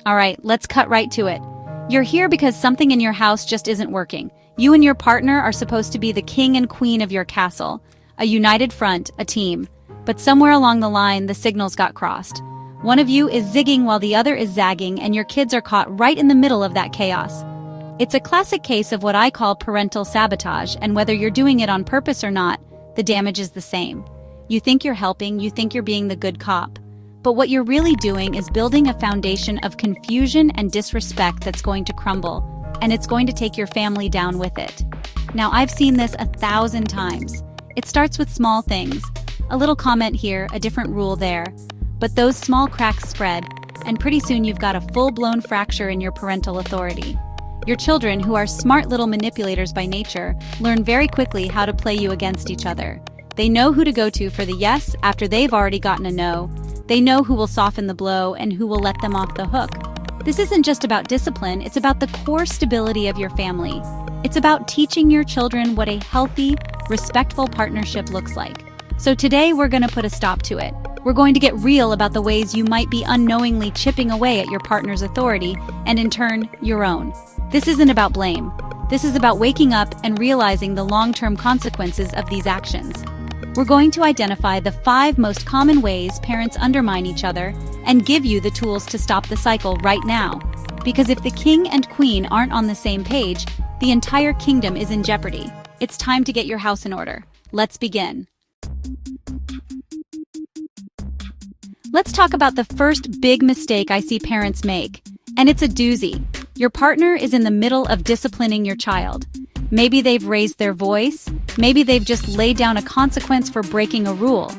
All right, let's cut right to it. You're here because something in your house just isn't working. You and your partner are supposed to be the king and queen of your castle, a united front, a team. But somewhere along the line, the signals got crossed. One of you is zigging while the other is zagging, and your kids are caught right in the middle of that chaos. It's a classic case of what I call parental sabotage, and whether you're doing it on purpose or not, the damage is the same. You think you're helping, you think you're being the good cop. But what you're really doing is building a foundation of confusion and disrespect that's going to crumble, and it's going to take your family down with it. Now, I've seen this 1,000 times. It starts with small things. A little comment here, a different rule there. But those small cracks spread, and pretty soon you've got a full-blown fracture in your parental authority. Your children, who are smart little manipulators by nature, learn very quickly how to play you against each other. They know who to go to for the yes after they've already gotten a no. They know who will soften the blow and who will let them off the hook. This isn't just about discipline, it's about the core stability of your family. It's about teaching your children what a healthy, respectful partnership looks like. So today we're going to put a stop to it. We're going to get real about the ways you might be unknowingly chipping away at your partner's authority and, in turn, your own. This isn't about blame. This is about waking up and realizing the long-term consequences of these actions. We're going to identify the 5 most common ways parents undermine each other and give you the tools to stop the cycle right now. Because if the king and queen aren't on the same page, the entire kingdom is in jeopardy. It's time to get your house in order. Let's begin. Let's talk about the first big mistake I see parents make, and it's a doozy. Your partner is in the middle of disciplining your child. Maybe they've raised their voice, maybe they've just laid down a consequence for breaking a rule.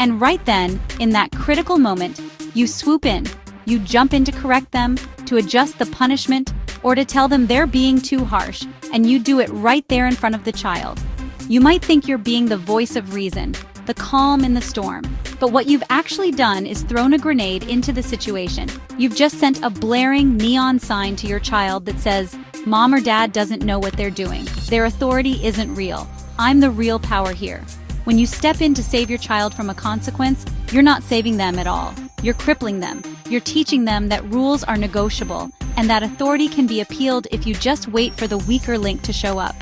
And right then, in that critical moment, you swoop in. You jump in to correct them, to adjust the punishment, or to tell them they're being too harsh, and you do it right there in front of the child. You might think you're being the voice of reason, the calm in the storm. But what you've actually done is thrown a grenade into the situation. You've just sent a blaring neon sign to your child that says, Mom or Dad doesn't know what they're doing. Their authority isn't real. I'm the real power here. When you step in to save your child from a consequence, you're not saving them at all. You're crippling them. You're teaching them that rules are negotiable, and that authority can be appealed if you just wait for the weaker link to show up.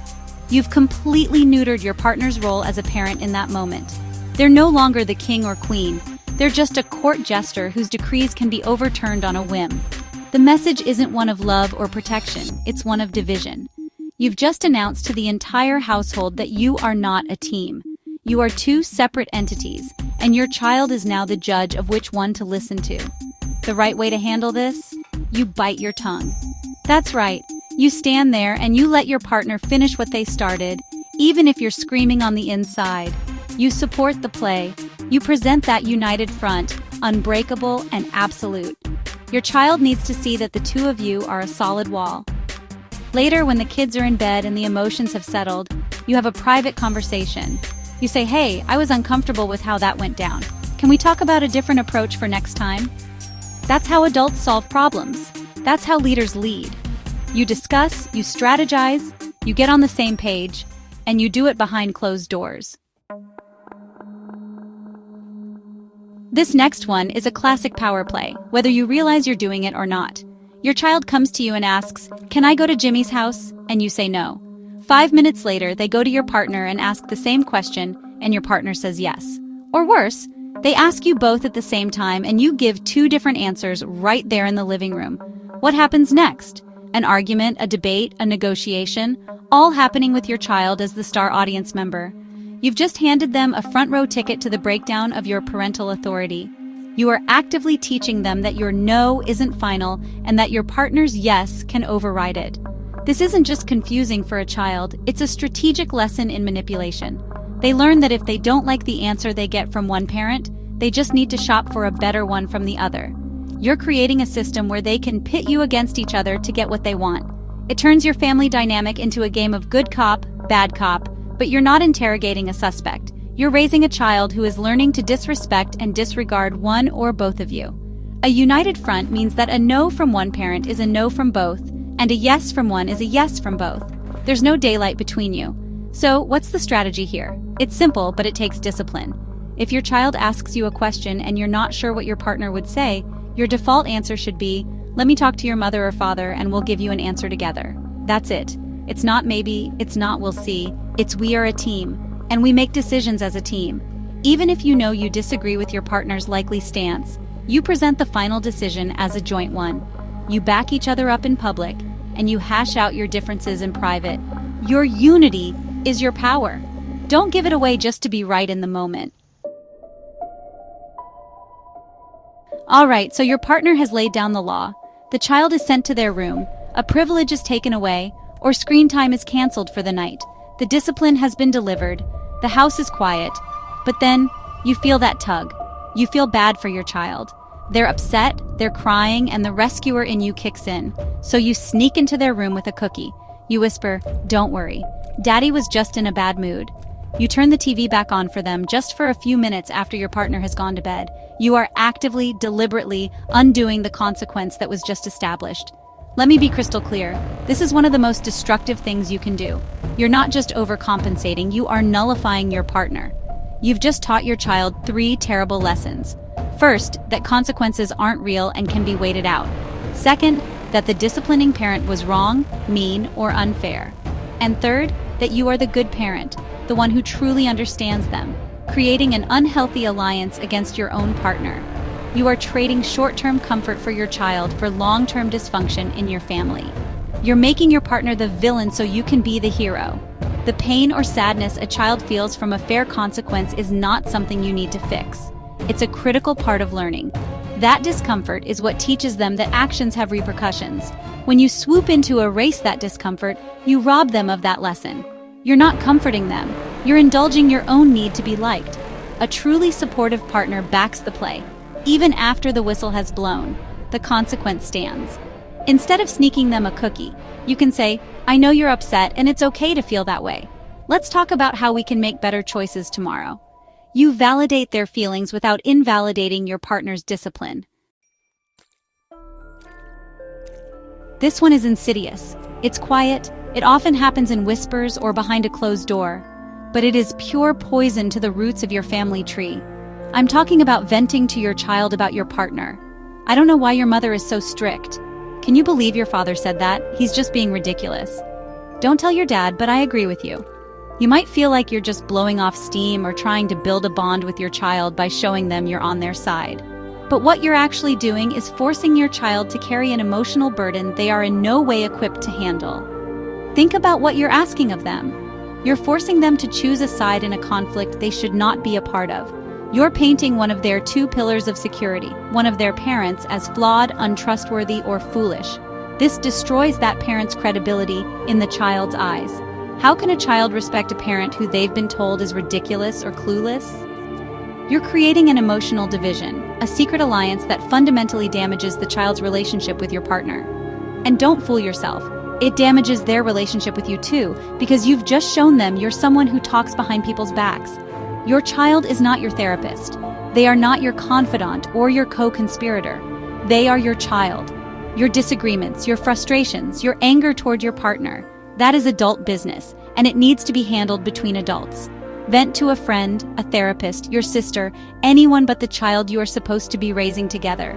You've completely neutered your partner's role as a parent in that moment. They're no longer the king or queen. They're just a court jester whose decrees can be overturned on a whim. The message isn't one of love or protection, it's one of division. You've just announced to the entire household that you are not a team. You are 2 separate entities, and your child is now the judge of which one to listen to. The right way to handle this? You bite your tongue. That's right. You stand there and you let your partner finish what they started, even if you're screaming on the inside. You support the play. You present that united front, unbreakable and absolute. Your child needs to see that the 2 of you are a solid wall. Later, when the kids are in bed and the emotions have settled, you have a private conversation. You say, hey, I was uncomfortable with how that went down. Can we talk about a different approach for next time? That's how adults solve problems. That's how leaders lead. You discuss, you strategize, you get on the same page, and you do it behind closed doors. This next one is a classic power play, whether you realize you're doing it or not. Your child comes to you and asks, "Can I go to Jimmy's house?" And you say no. 5 minutes later, they go to your partner and ask the same question, and your partner says yes. Or worse, they ask you both at the same time and you give 2 different answers right there in the living room. What happens next? An argument, a debate, a negotiation, all happening with your child as the star audience member. You've just handed them a front row ticket to the breakdown of your parental authority. You are actively teaching them that your no isn't final and that your partner's yes can override it. This isn't just confusing for a child, it's a strategic lesson in manipulation. They learn that if they don't like the answer they get from one parent, they just need to shop for a better one from the other. You're creating a system where they can pit you against each other to get what they want. It turns your family dynamic into a game of good cop, bad cop, but you're not interrogating a suspect. You're raising a child who is learning to disrespect and disregard one or both of you. A united front means that a no from one parent is a no from both, and a yes from one is a yes from both. There's no daylight between you. So, what's the strategy here? It's simple, but it takes discipline. If your child asks you a question and you're not sure what your partner would say, your default answer should be, Let me talk to your mother or father and we'll give you an answer together. That's it. It's not maybe, it's not we'll see, it's we are a team, and we make decisions as a team. Even if you know you disagree with your partner's likely stance, you present the final decision as a joint one. You back each other up in public, and you hash out your differences in private. Your unity is your power. Don't give it away just to be right in the moment. All right, so your partner has laid down the law. The child is sent to their room, a privilege is taken away, or screen time is canceled for the night. The discipline has been delivered. The house is quiet. But then, you feel that tug. You feel bad for your child. They're upset, they're crying, and the rescuer in you kicks in. So you sneak into their room with a cookie. You whisper, "Don't worry. Daddy was just in a bad mood." You turn the TV back on for them just for a few minutes after your partner has gone to bed. You are actively, deliberately undoing the consequence that was just established. Let me be crystal clear. This is one of the most destructive things you can do. You're not just overcompensating, you are nullifying your partner. You've just taught your child 3 terrible lessons. First, that consequences aren't real and can be waited out. Second, that the disciplining parent was wrong, mean, or unfair. And third, that you are the good parent, the one who truly understands them, creating an unhealthy alliance against your own partner. You are trading short-term comfort for your child for long-term dysfunction in your family. You're making your partner the villain so you can be the hero. The pain or sadness a child feels from a fair consequence is not something you need to fix. It's a critical part of learning. That discomfort is what teaches them that actions have repercussions. When you swoop in to erase that discomfort, you rob them of that lesson. You're not comforting them. You're indulging your own need to be liked. A truly supportive partner backs the play. Even after the whistle has blown, the consequence stands. Instead of sneaking them a cookie, you can say, "I know you're upset and it's okay to feel that way. Let's talk about how we can make better choices tomorrow." You validate their feelings without invalidating your partner's discipline. This one is insidious. It's quiet, it often happens in whispers or behind a closed door, but it is pure poison to the roots of your family tree. I'm talking about venting to your child about your partner. "I don't know why your mother is so strict. Can you believe your father said that? He's just being ridiculous." Don't tell your dad, but I agree with you. You might feel like you're just blowing off steam or trying to build a bond with your child by showing them you're on their side. But what you're actually doing is forcing your child to carry an emotional burden they are in no way equipped to handle. Think about what you're asking of them. You're forcing them to choose a side in a conflict they should not be a part of. You're painting one of their 2 pillars of security, one of their parents, as flawed, untrustworthy, or foolish. This destroys that parent's credibility in the child's eyes. How can a child respect a parent who they've been told is ridiculous or clueless? You're creating an emotional division, a secret alliance that fundamentally damages the child's relationship with your partner. And don't fool yourself. It damages their relationship with you too, because you've just shown them you're someone who talks behind people's backs. Your child is not your therapist. They are not your confidant or your co-conspirator. They are your child. Your disagreements, your frustrations, your anger toward your partner, that is adult business, and it needs to be handled between adults. Vent to a friend, a therapist, your sister, anyone but the child you are supposed to be raising together.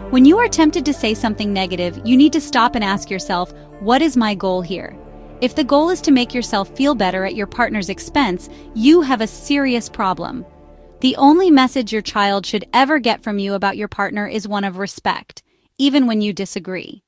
When you are tempted to say something negative, you need to stop and ask yourself, what is my goal here? If the goal is to make yourself feel better at your partner's expense, you have a serious problem. The only message your child should ever get from you about your partner is one of respect, even when you disagree.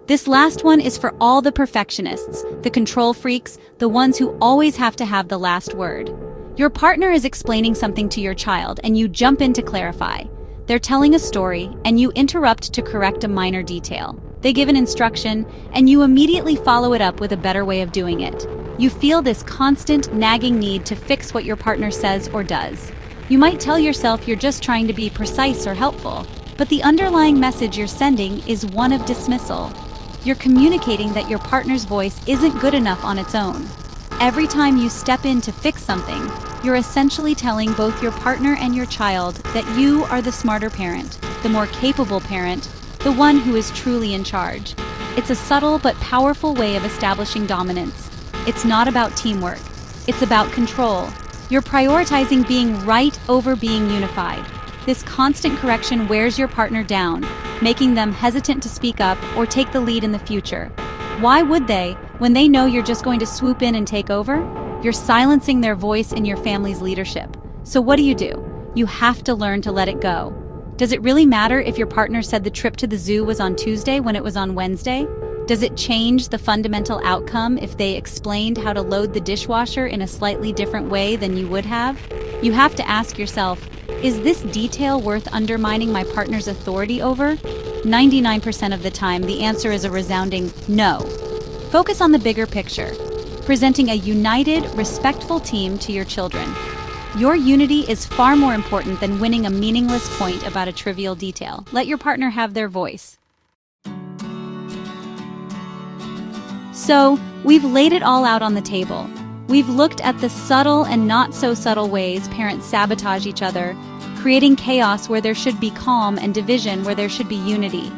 This last one is for all the perfectionists, the control freaks, the ones who always have to have the last word. Your partner is explaining something to your child and you jump in to clarify. They're telling a story and you interrupt to correct a minor detail. They give an instruction and you immediately follow it up with a better way of doing it. You feel this constant, nagging need to fix what your partner says or does. You might tell yourself you're just trying to be precise or helpful, but the underlying message you're sending is one of dismissal. You're communicating that your partner's voice isn't good enough on its own. Every time you step in to fix something, you're essentially telling both your partner and your child that you are the smarter parent, the more capable parent, the one who is truly in charge. It's a subtle but powerful way of establishing dominance. It's not about teamwork. It's about control. You're prioritizing being right over being unified. This constant correction wears your partner down, making them hesitant to speak up or take the lead in the future. Why would they, when they know you're just going to swoop in and take over? You're silencing their voice in your family's leadership. So what do? You have to learn to let it go. Does it really matter if your partner said the trip to the zoo was on Tuesday when it was on Wednesday? Does it change the fundamental outcome if they explained how to load the dishwasher in a slightly different way than you would have? You have to ask yourself, is this detail worth undermining my partner's authority over? 99% of the time, the answer is a resounding no. Focus on the bigger picture, presenting a united, respectful team to your children. Your unity is far more important than winning a meaningless point about a trivial detail. Let your partner have their voice. So, we've laid it all out on the table. We've looked at the subtle and not so subtle ways parents sabotage each other, creating chaos where there should be calm and division where there should be unity.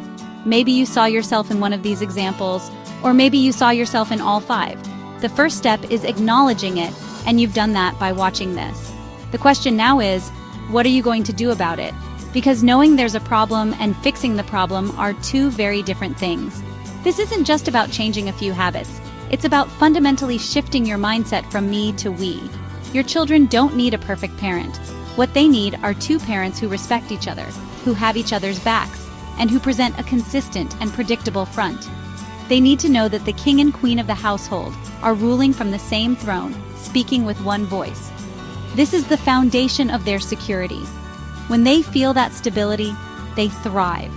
Maybe you saw yourself in one of these examples, or maybe you saw yourself in all 5. The first step is acknowledging it, and you've done that by watching this. The question now is, what are you going to do about it? Because knowing there's a problem and fixing the problem are two very different things. This isn't just about changing a few habits. It's about fundamentally shifting your mindset from me to we. Your children don't need a perfect parent. What they need are 2 parents who respect each other, who have each other's backs, and who present a consistent and predictable front. They need to know that the king and queen of the household are ruling from the same throne, speaking with one voice. This is the foundation of their security. When they feel that stability, they thrive.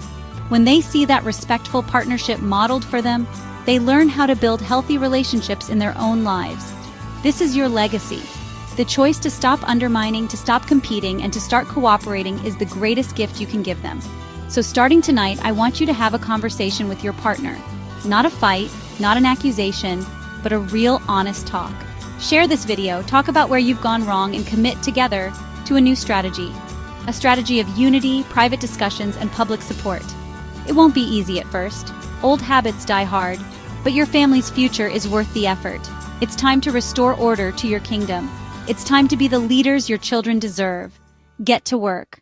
When they see that respectful partnership modeled for them, they learn how to build healthy relationships in their own lives. This is your legacy. The choice to stop undermining, to stop competing, and to start cooperating is the greatest gift you can give them. So starting tonight, I want you to have a conversation with your partner. Not a fight, not an accusation, but a real honest talk. Share this video, talk about where you've gone wrong, and commit together to a new strategy. A strategy of unity, private discussions, and public support. It won't be easy at first. Old habits die hard, but your family's future is worth the effort. It's time to restore order to your kingdom. It's time to be the leaders your children deserve. Get to work.